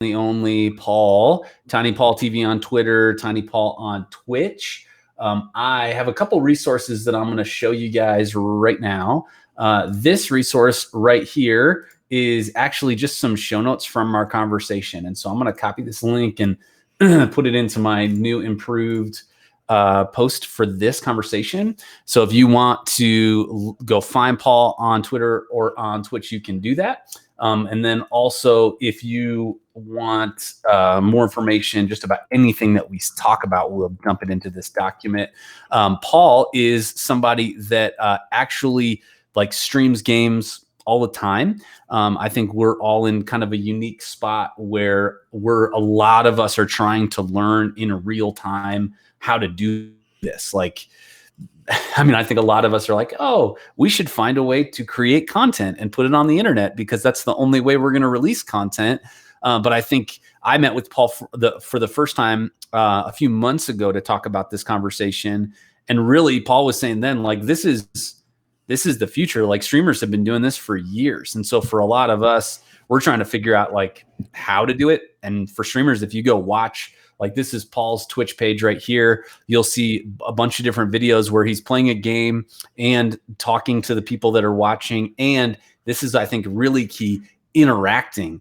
the only Paul, Tiny Paul TV on Twitter, Tiny Paul on Twitch. I have a couple resources that I'm going to show you guys right now. This resource right here is actually just some show notes from our conversation. And so I'm going to copy this link and put it into my new improved post for this conversation. So if you want to go find Paul on Twitter or on Twitch, you can do that. And then also, if you want more information just about anything that we talk about, we'll dump it into this document. Paul is somebody that actually like streams games all the time. I think we're all in kind of a unique spot where a lot of us are trying to learn in real time how to do this. Like, I mean, I think a lot of us are like, oh, we should find a way to create content and put it on the internet because that's the only way we're going to release content. But I think I met with Paul for the first time a few months ago to talk about this conversation. And really, Paul was saying then, like, this is the future. Like, streamers have been doing this for years. And so for a lot of us, we're trying to figure out like how to do it. And for streamers, if you go watch, like, this is Paul's Twitch page right here. You'll see a bunch of different videos where he's playing a game and talking to the people that are watching. And this is, I think, really key, interacting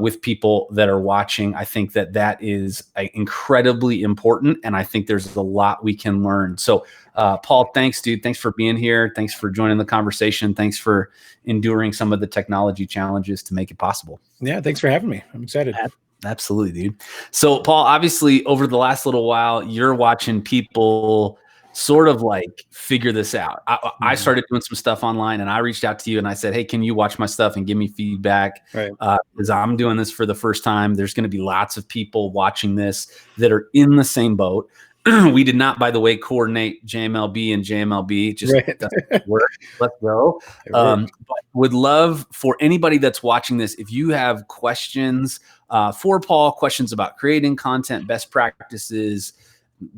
with people that are watching. I think that is incredibly important. And I think there's a lot we can learn. So Paul, thanks, dude. Thanks for being here. Thanks for joining the conversation. Thanks for enduring some of the technology challenges to make it possible. Yeah, thanks for having me. I'm excited. Absolutely, dude. So, Paul, obviously, over the last little while, you're watching people sort of like figure this out. I started doing some stuff online, and I reached out to you and I said, hey, can you watch my stuff and give me feedback? Right. Because I'm doing this for the first time. There's going to be lots of people watching this that are in the same boat. We did not, by the way, coordinate JMLB and JMLB. Just doesn't work. Let's go. But would love for anybody that's watching this, if you have questions for Paul, questions about creating content, best practices,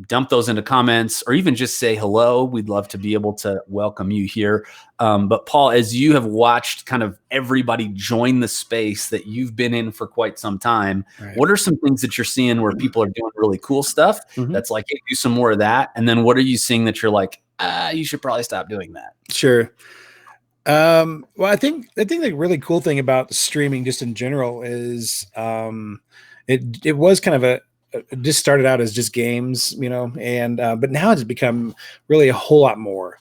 dump those into comments, or even just say hello. We'd love to be able to welcome you here. But Paul, as you have watched kind of everybody join the space that you've been in for quite some time, what are some things that you're seeing where people are doing really cool stuff that's like, hey, do some more of that? And then what are you seeing that you're like, you should probably stop doing that? Sure. Well, I think the really cool thing about streaming just in general is it was kind of it just started out as just games, and but now it's become really a whole lot more.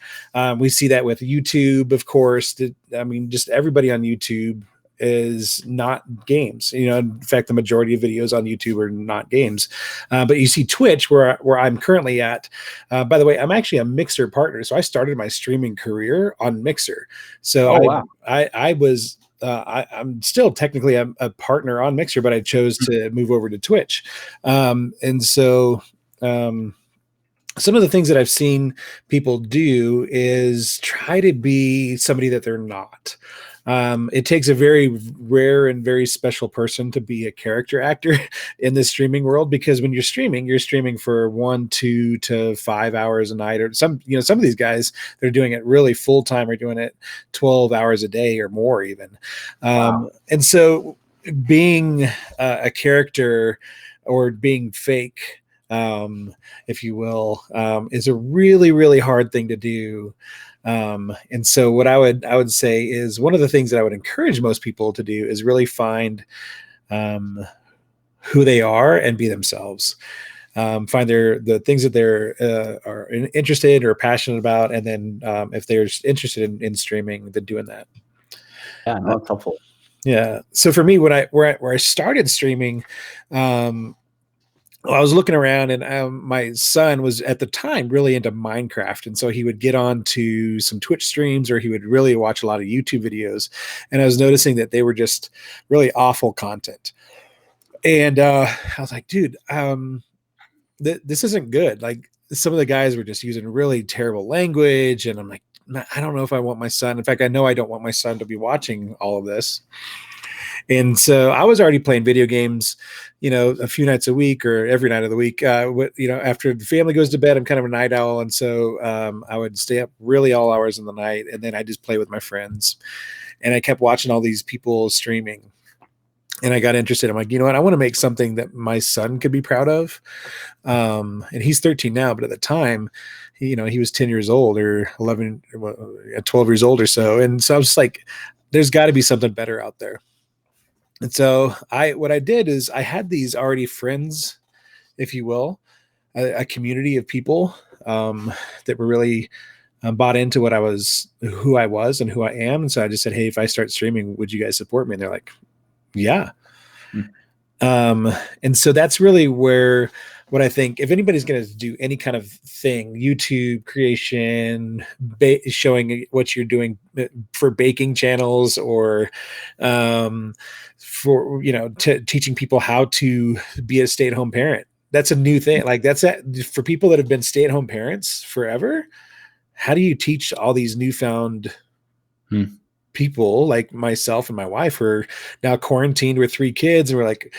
We see that with YouTube, of course. Just everybody on YouTube is not games. In fact, the majority of videos on YouTube are not games. But you see Twitch, where I'm currently at. By the way, I'm actually a Mixer partner, so I started my streaming career on Mixer. So I was. I'm still technically a partner on Mixer, but I chose to move over to Twitch. And so some of the things that I've seen people do is try to be somebody that they're not. It takes a very rare and very special person to be a character actor in the streaming world, because when you're streaming for 1, 2 to 5 hours a night, or some of these guys, they're doing it really full time, or doing it 12 hours a day or more even. And so being a character or being fake, if you will, is a really, really hard thing to do. And so what I would say is, one of the things that I would encourage most people to do is really find who they are and be themselves. Find the things that they're are interested or passionate about, and then if they're interested in streaming, then doing that. Yeah, no, that's helpful. Yeah. So for me, where I started streaming, I was looking around, and my son was at the time really into Minecraft. And so he would get on to some Twitch streams, or he would really watch a lot of YouTube videos. And I was noticing that they were just really awful content. And I was like, dude, this isn't good. Like, some of the guys were just using really terrible language. And I'm like, I don't know if I want my son. In fact, I know I don't want my son to be watching all of this. And so I was already playing video games, a few nights a week or every night of the week. After the family goes to bed, I'm kind of a night owl. And so I would stay up really all hours in the night, and then I just play with my friends. And I kept watching all these people streaming. And I got interested. I'm like, you know what? I want to make something that my son could be proud of. And he's 13 now, but at the time, he was 10 years old or 11, 12 years old or so. And so I was just like, there's got to be something better out there. And so what I did is I had these already friends, if you will, a community of people that were really bought into who I was and who I am. And so I just said, hey, if I start streaming, would you guys support me? And they're like, yeah. And so that's really what I think, if anybody's going to do any kind of thing, YouTube creation, showing what you're doing for baking channels, or for teaching people how to be a stay-at-home parent. That's a new thing. Like for people that have been stay-at-home parents forever. How do you teach all these newfound people like myself and my wife who are now quarantined with 3 kids, and we're like,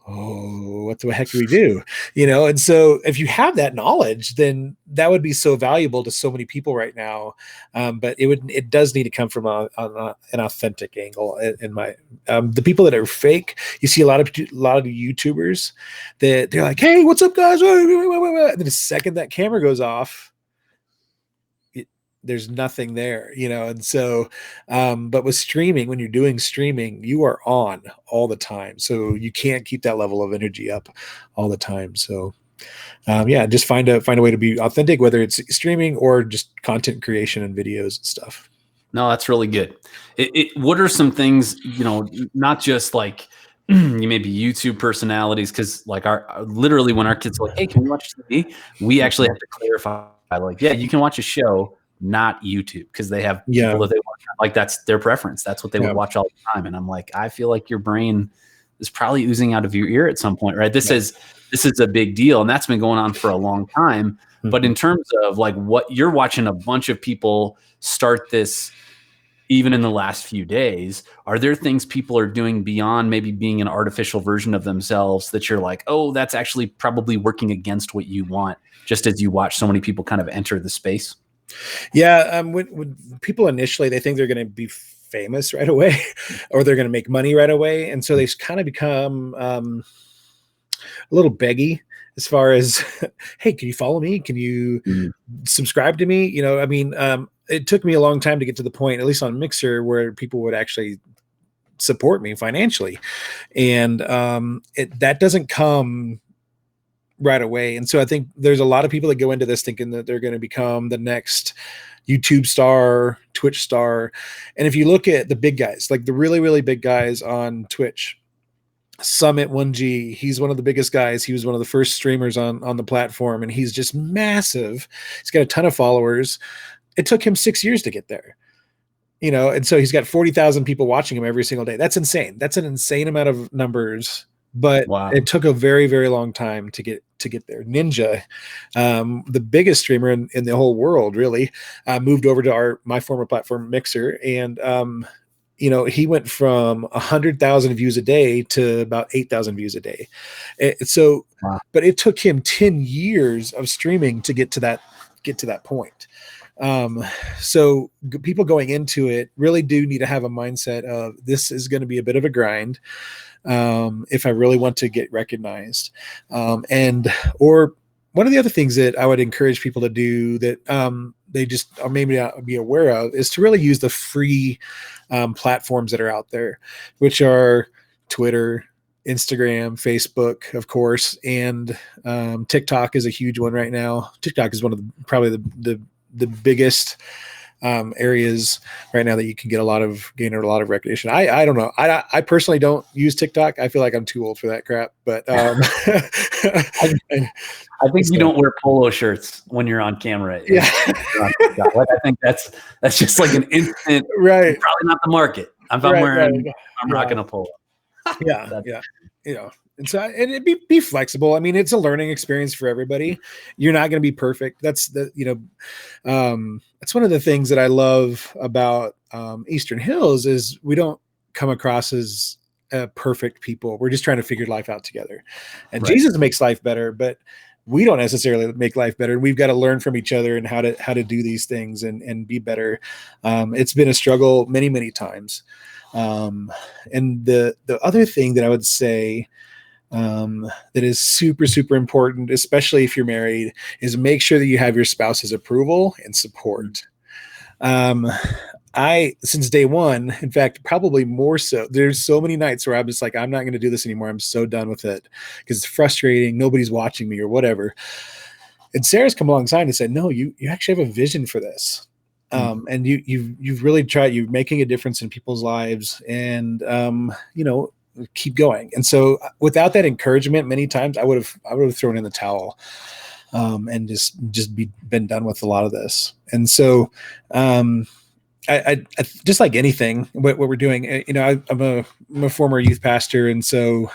oh, what the heck do we do? And so if you have that knowledge, then that would be so valuable to so many people right now. But it does need to come from an authentic angle. In my the people that are fake, you see a lot of YouTubers that they're like, hey, what's up, guys? And then the second that camera goes off, there's nothing there, and so but with streaming, when you're doing streaming, you are on all the time, so you can't keep that level of energy up all the time. So just find a way to be authentic, whether it's streaming or just content creation and videos and stuff. No, that's really good. What are some things, not just like you may be YouTube personalities, because like literally when our kids are like, hey, can we watch TV, we actually have to clarify, like, yeah, you can watch a show, not YouTube, because they have people that they watch, like that's their preference. That's what they would watch all the time. And I'm like, I feel like your brain is probably oozing out of your ear at some point, right? This is a big deal, and that's been going on for a long time. But in terms of like what you're watching, a bunch of people start this even in the last few days. Are there things people are doing beyond maybe being an artificial version of themselves that you're like, oh, that's actually probably working against what you want, just as you watch so many people kind of enter the space? Yeah, when people initially, they think they're going to be famous right away, or they're going to make money right away, and so they kind of become a little beggy as far as, hey, can you follow me? Can you subscribe to me? It took me a long time to get to the point, at least on Mixer, where people would actually support me financially, and that doesn't come right away. And so I think there's a lot of people that go into this thinking that they're going to become the next YouTube star, Twitch star. And if you look at the big guys, like the really, really big guys on Twitch, Summit1G, he's one of the biggest guys. He was one of the first streamers on the platform, and he's just massive. He's got a ton of followers. It took him 6 years to get there. And so he's got 40,000 people watching him every single day. That's insane. That's an insane amount of numbers. But It took a very, very long time to get there. Ninja, the biggest streamer in the whole world, really, moved over to my former platform, Mixer, and he went from 100,000 views a day to about 8,000 views a day. But it took him 10 years of streaming to get to that point. So people going into it really do need to have a mindset of, this is going to be a bit of a grind. If I really want to get recognized. Or one of the other things that I would encourage people to do that they just are maybe not be aware of is to really use the free platforms that are out there, which are Twitter, Instagram, Facebook, of course, and TikTok is a huge one right now. TikTok is one of probably the biggest areas right now that you can gain a lot of recognition. I don't know. I personally don't use TikTok. I feel like I'm too old for that crap. But I think you don't wear polo shirts when you're on camera. Yeah, like, I think that's just like an instant. Right. Probably not the market. I'm rocking a polo. Yeah. And so, and it be flexible. I mean, it's a learning experience for everybody. You're not going to be perfect. That's that's one of the things that I love about Eastern Hills is we don't come across as perfect people. We're just trying to figure life out together. And right. Jesus makes life better, but we don't necessarily make life better. We've got to learn from each other and how to do these things and be better. It's been a struggle many, many times. And the other thing that I would say that is super, super important, especially if you're married, is make sure that you have your spouse's approval and support. Since day one, in fact, probably more so, there's so many nights where I'm just like, I'm not going to do this anymore. I'm so done with it because it's frustrating. Nobody's watching me or whatever. And Sarah's come alongside and said, no, you actually have a vision for this. And you've really tried, you're making a difference in people's lives, and, keep going. And so without that encouragement, many times I would have thrown in the towel, and just been done with a lot of this. And so, I just like anything, what we're doing, I'm a former youth pastor. And so,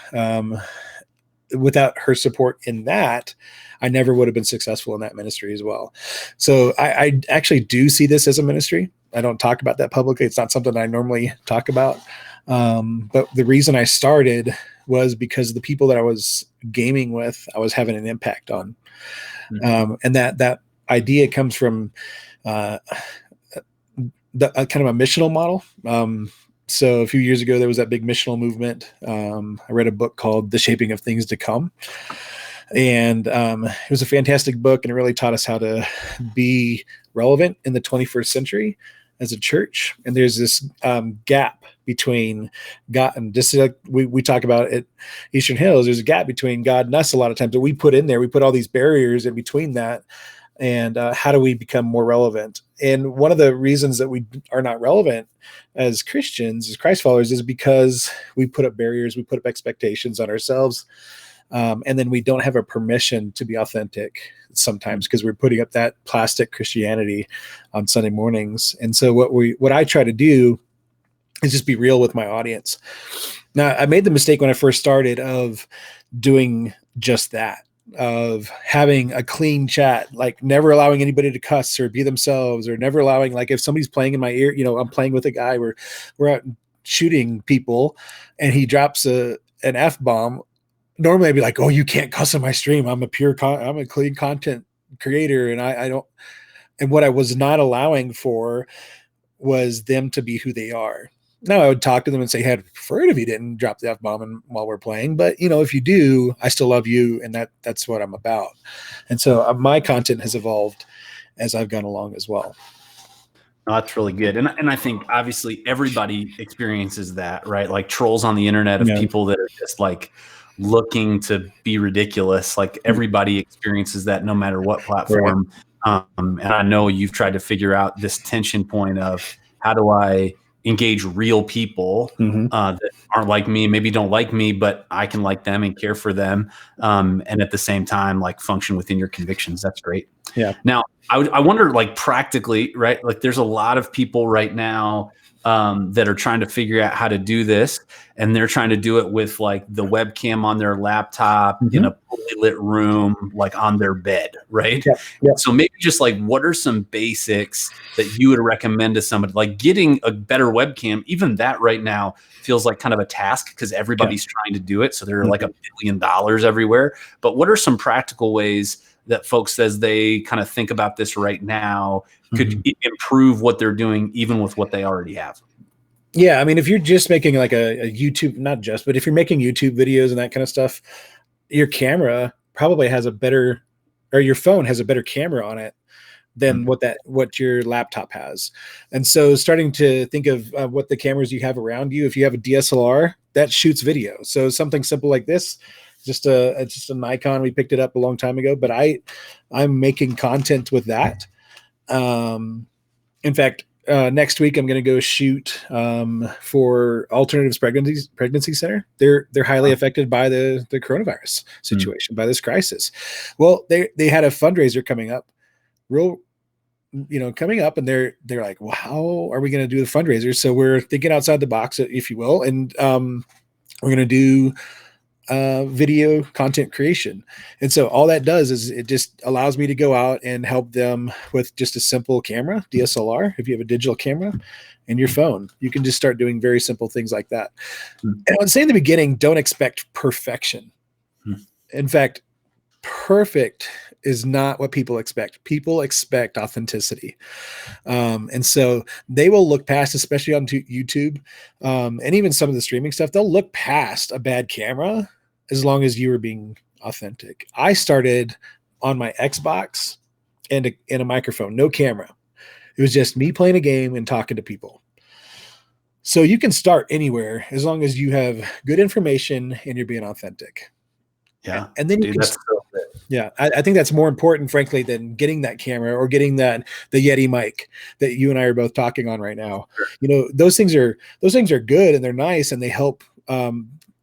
without her support in that, I never would have been successful in that ministry as well. So I actually do see this as a ministry. I don't talk about that publicly. It's not something I normally talk about. But the reason I started was because the people that I was gaming with, I was having an impact on. And that idea comes from the kind of a missional model. So a few years ago, there was that big missional movement. I read a book called The Shaping of Things to Come. And it was a fantastic book, and it really taught us how to be relevant in the 21st century as a church. And there's this gap between God, and just like we talk about at Eastern Hills, there's a gap between God and us a lot of times that we put in there. We put all these barriers in between that. And how do we become more relevant? And one of the reasons that we are not relevant as Christians, as Christ followers, is because we put up barriers, we put up expectations on ourselves. And then we don't have a permission to be authentic sometimes because we're putting up that plastic Christianity on Sunday mornings. And so what I try to do is just be real with my audience. Now, I made the mistake when I first started of doing just that, of having a clean chat, like never allowing anybody to cuss or be themselves, or never allowing, like if somebody's playing in my ear, I'm playing with a guy where we're out shooting people and he drops an F-bomb. Normally I'd be like, oh, you can't cuss on my stream. I'm a clean content creator. And I don't, and what I was not allowing for was them to be who they are. Now I would talk to them and say, hey, I'd prefer it if you didn't drop the F-bomb while we're playing, but if you do, I still love you. And that's what I'm about. And so my content has evolved as I've gone along as well. Oh, that's really good. And I think obviously everybody experiences that, right? Like trolls on the internet of people that are just like looking to be ridiculous. Like everybody experiences that no matter what platform. Right. And I know you've tried to figure out this tension point of how do I engage real people that aren't like me, maybe don't like me, but I can like them and care for them. And at the same time, like function within your convictions. That's great. Yeah. Now I wonder, like practically, right? Like there's a lot of people right now that are trying to figure out how to do this, and they're trying to do it with like the webcam on their laptop in a fully lit room, like on their bed, right? Yeah. So maybe just like, what are some basics that you would recommend to somebody? Like getting a better webcam, even that right now feels like kind of a task because everybody's trying to do it. So there are like $1 billion everywhere. But what are some practical ways that folks, as they kind of think about this right now, could improve what they're doing, even with what they already have? Yeah. I mean, if you're just making like a YouTube, not just, but if you're making YouTube videos and that kind of stuff, your camera probably has your phone has a better camera on it than what your laptop has. And so starting to think of what the cameras you have around you, if you have a DSLR that shoots video. So something simple like this, just a Nikon. We picked it up a long time ago, but I'm making content with that. In fact, next week I'm going to go shoot for Alternatives Pregnancy Center. They're highly affected by the coronavirus situation, by this crisis. Well, they had a fundraiser coming up, and they're like, well, how are we going to do the fundraiser? So we're thinking outside the box, if you will, and we're going to do video content creation. And so all that does is it just allows me to go out and help them with just a simple camera, DSLR. If you have a digital camera and your phone, you can just start doing very simple things like that. And I would say in the beginning, don't expect perfection. In fact, perfect is not what people expect. People expect authenticity. And so they will look past, especially on YouTube, and even some of the streaming stuff, they'll look past a bad camera as long as you are being authentic. I started on my Xbox and a microphone, no camera. It was just me playing a game and talking to people. So you can start anywhere as long as you have good information and you're being authentic. Yeah. And then you can, yeah, I think that's more important, frankly, than getting that camera or getting the Yeti mic that you and I are both talking on right now. Sure. You know, those things are good and they're nice and they help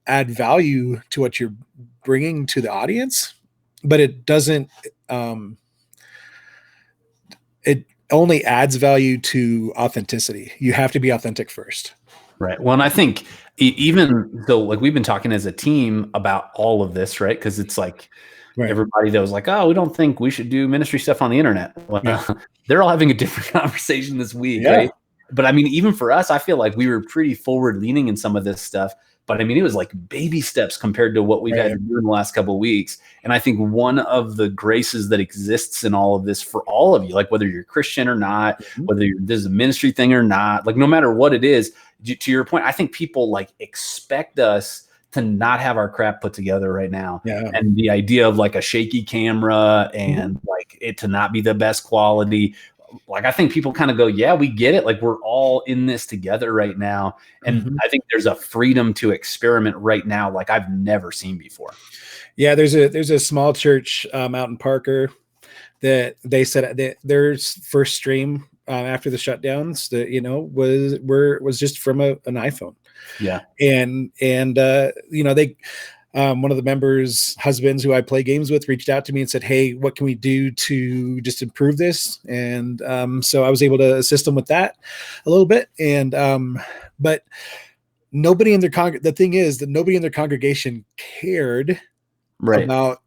add value to what you're bringing to the audience, but it doesn't. It only adds value to authenticity. You have to be authentic first. Right. Well, and I think even though, like, we've been talking as a team about all of this, right? Because it's like everybody that was like, oh, we don't think we should do ministry stuff on the internet. Well, they're all having a different conversation this week, right? But I mean, even for us, I feel like we were pretty forward leaning in some of this stuff. But I mean, it was like baby steps compared to what we've had to do in the last couple of weeks. And I think one of the graces that exists in all of this for all of you, like whether you're Christian or not, whether this is a ministry thing or not, like no matter what it is, to your point, I think people like expect us to not have our crap put together right now. Yeah. And the idea of like a shaky camera and like it to not be the best quality. Like, I think people kind of go, yeah, we get it. Like, we're all in this together right now. And I think there's a freedom to experiment right now like I've never seen before. Yeah, there's a small church out in Parker that they said that their first stream after the shutdowns that, you know, was just from an iPhone. Yeah. And you know, they one of the members' husbands who I play games with reached out to me and said, hey, what can we do to just improve this? And so I was able to assist them with that a little bit. And but nobody in their the thing is that nobody in their congregation cared about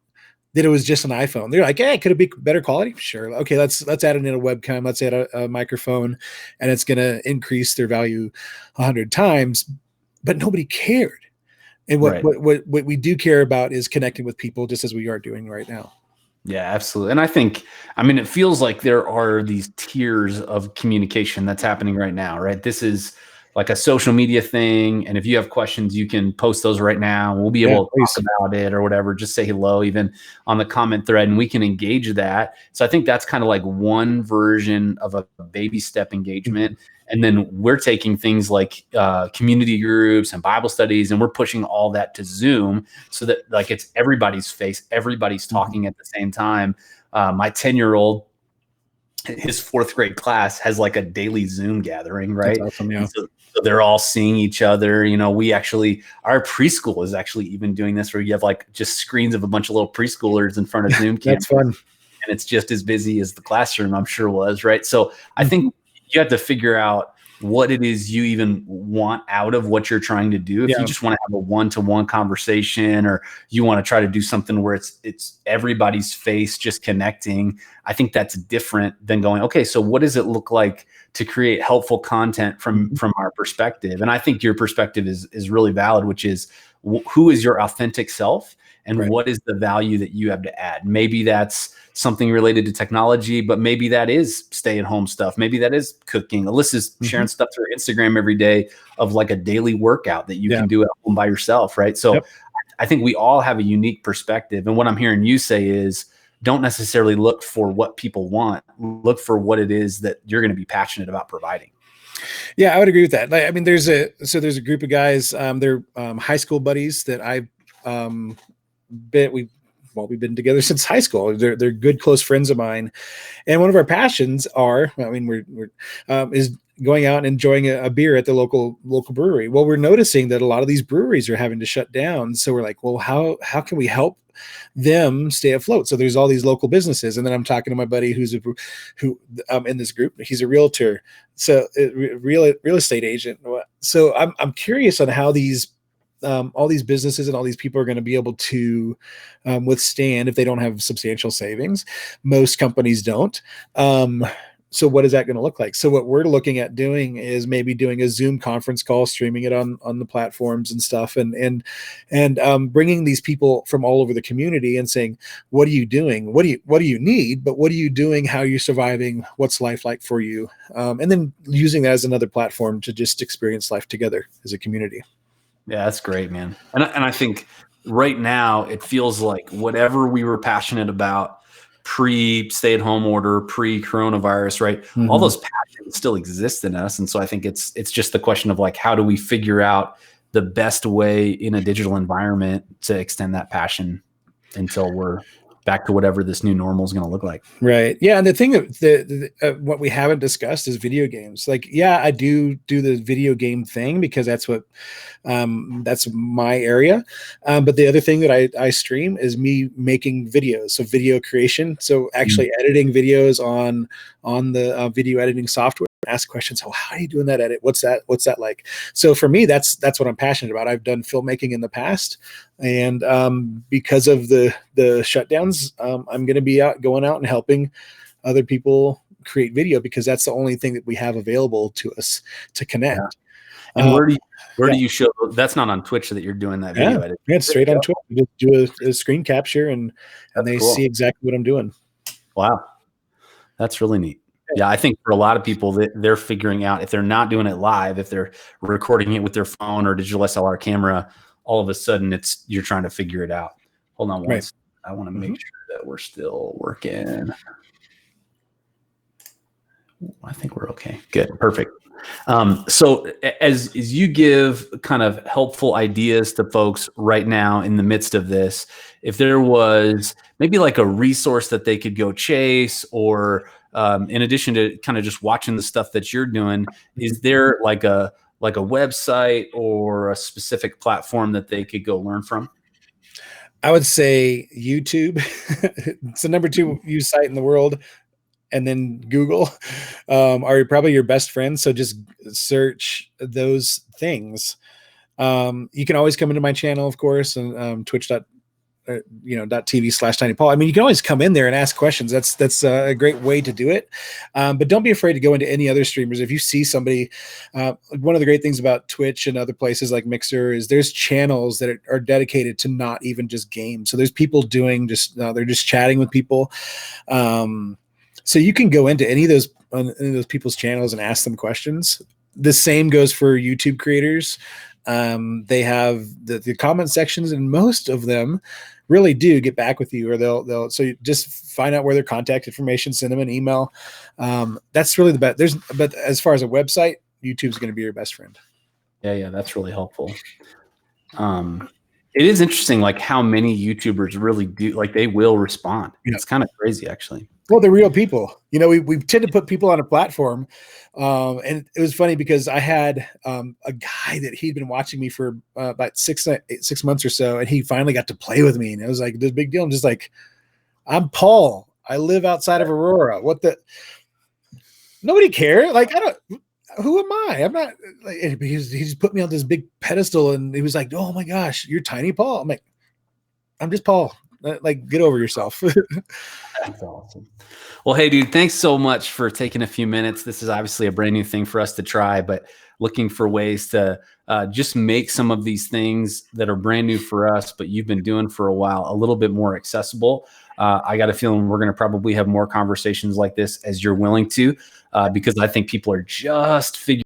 that it was just an iPhone. They're like, hey, could it be better quality? Sure. Okay, let's add in a webcam, let's add a microphone, and it's going to increase their value 100 times. But nobody cared. And what we do care about is connecting with people just as we are doing right now. Yeah, absolutely. And I think, I mean, it feels like there are these tiers of communication that's happening right now, right? This is like a social media thing. And if you have questions, you can post those right now. We'll be able to talk about it or whatever. Just say hello, even on the comment thread, and we can engage that. So I think that's kind of like one version of a baby step engagement. And then we're taking things like community groups and Bible studies, and we're pushing all that to Zoom so that like it's everybody's face, everybody's talking at the same time. My 10-year-old, his 4th grade class has like a daily Zoom gathering, right? That's awesome, yeah. So they're all seeing each other. You know, our preschool is actually even doing this where you have like just screens of a bunch of little preschoolers in front of Zoom. That's fun. And it's just as busy as the classroom, I'm sure was, right? So I think you have to figure out what it is you even want out of what you're trying to do. If you just want to have a one-to-one conversation, or you want to try to do something where it's everybody's face just connecting, I think that's different than going, okay, so what does it look like to create helpful content from our perspective? And I think your perspective is really valid, which is who is your authentic self and what is the value that you have to add? Maybe that's something related to technology, but maybe that is stay-at-home stuff. Maybe that is cooking. Alyssa's sharing stuff through Instagram every day of like a daily workout that you can do at home by yourself, right? So I think we all have a unique perspective. And what I'm hearing you say is don't necessarily look for what people want. Look for what it is that you're going to be passionate about providing. Yeah, I would agree with that. Like, I mean, there's a group of guys, they're high school buddies that I've we've been together since high school. They're good, close friends of mine. And one of our passions is going out and enjoying a beer at the local brewery. Well, we're noticing that a lot of these breweries are having to shut down. So we're like, well, how can we help them stay afloat? So there's all these local businesses. And then I'm talking to my buddy who in this group, he's a realtor. So real estate agent. So I'm curious on how all these businesses and all these people are going to be able to withstand if they don't have substantial savings. Most companies don't. So what is that going to look like? So what we're looking at doing is maybe doing a Zoom conference call, streaming it on the platforms and stuff, and bringing these people from all over the community and saying, what are you doing? What do you need? But what are you doing? How are you surviving? What's life like for you? And then using that as another platform to just experience life together as a community. Yeah, that's great, man. And I think right now it feels like whatever we were passionate about pre-stay-at-home order, pre-coronavirus, right? Mm-hmm. All those passions still exist in us. And so I think it's just the question of like, how do we figure out the best way in a digital environment to extend that passion until we're back to whatever this new normal is going to look like. Right. Yeah. And the thing that what we haven't discussed is video games. Like, yeah, I do the video game thing because that's my area. But the other thing that I stream is me making videos. So video creation. So actually editing videos on the video editing software. Ask questions. Oh, how are you doing that edit? What's that like? So for me, that's what I'm passionate about. I've done filmmaking in the past, and because of the shutdowns, I'm going to be going out and helping other people create video because that's the only thing that we have available to us to connect. Yeah. And where do you show? That's not on Twitch that you're doing that video edit. Yeah, it's straight on Twitch. You just do a screen capture and they cool. see exactly what I'm doing. Wow, that's really neat. Yeah, I think for a lot of people, they're figuring out if they're not doing it live, if they're recording it with their phone or digital SLR camera, all of a sudden you're trying to figure it out. Hold on one second. I want to make sure that we're still working. I think we're okay. Good. Perfect. So as you give kind of helpful ideas to folks right now in the midst of this, if there was maybe like a resource that they could go chase or in addition to kind of just watching the stuff that you're doing, is there like a website or a specific platform that they could go learn from? I would say YouTube. It's the number 2 used site in the world. And then Google are probably your best friends. So just search those things. You can always come into my channel, of course, and twitch.tv/tinypaul. I mean, you can always come in there and ask questions. That's a great way to do it. But don't be afraid to go into any other streamers. If you see somebody, one of the great things about Twitch and other places like Mixer is there's channels that are dedicated to not even just games. So there's people doing they're just chatting with people. So you can go into any of those people's channels and ask them questions. The same goes for YouTube creators. They have the comment sections, and most of them really do get back with you, or they'll so you just find out where their contact information, send them an email. That's really the best. But as far as a website, YouTube's going to be your best friend. Yeah, that's really helpful. It is interesting, like how many YouTubers really do, like they will respond. Yeah. It's kind of crazy, actually. Well, they're real people. You know, we tend to put people on a platform. And it was funny because I had a guy that he'd been watching me for about 6 months or so. And he finally got to play with me. And it was like this big deal. I'm just like, I'm Paul. I live outside of Aurora. Nobody cared. Like, who am I? I'm not like, he just put me on this big pedestal and he was like, oh my gosh, you're Tiny Paul. I'm like, I'm just Paul. Like, get over yourself. That's awesome. Well, hey, dude, thanks so much for taking a few minutes. This is obviously a brand new thing for us to try, but looking for ways to just make some of these things that are brand new for us, but you've been doing for a while, a little bit more accessible. I got a feeling we're going to probably have more conversations like this as you're willing to, because I think people are just figuring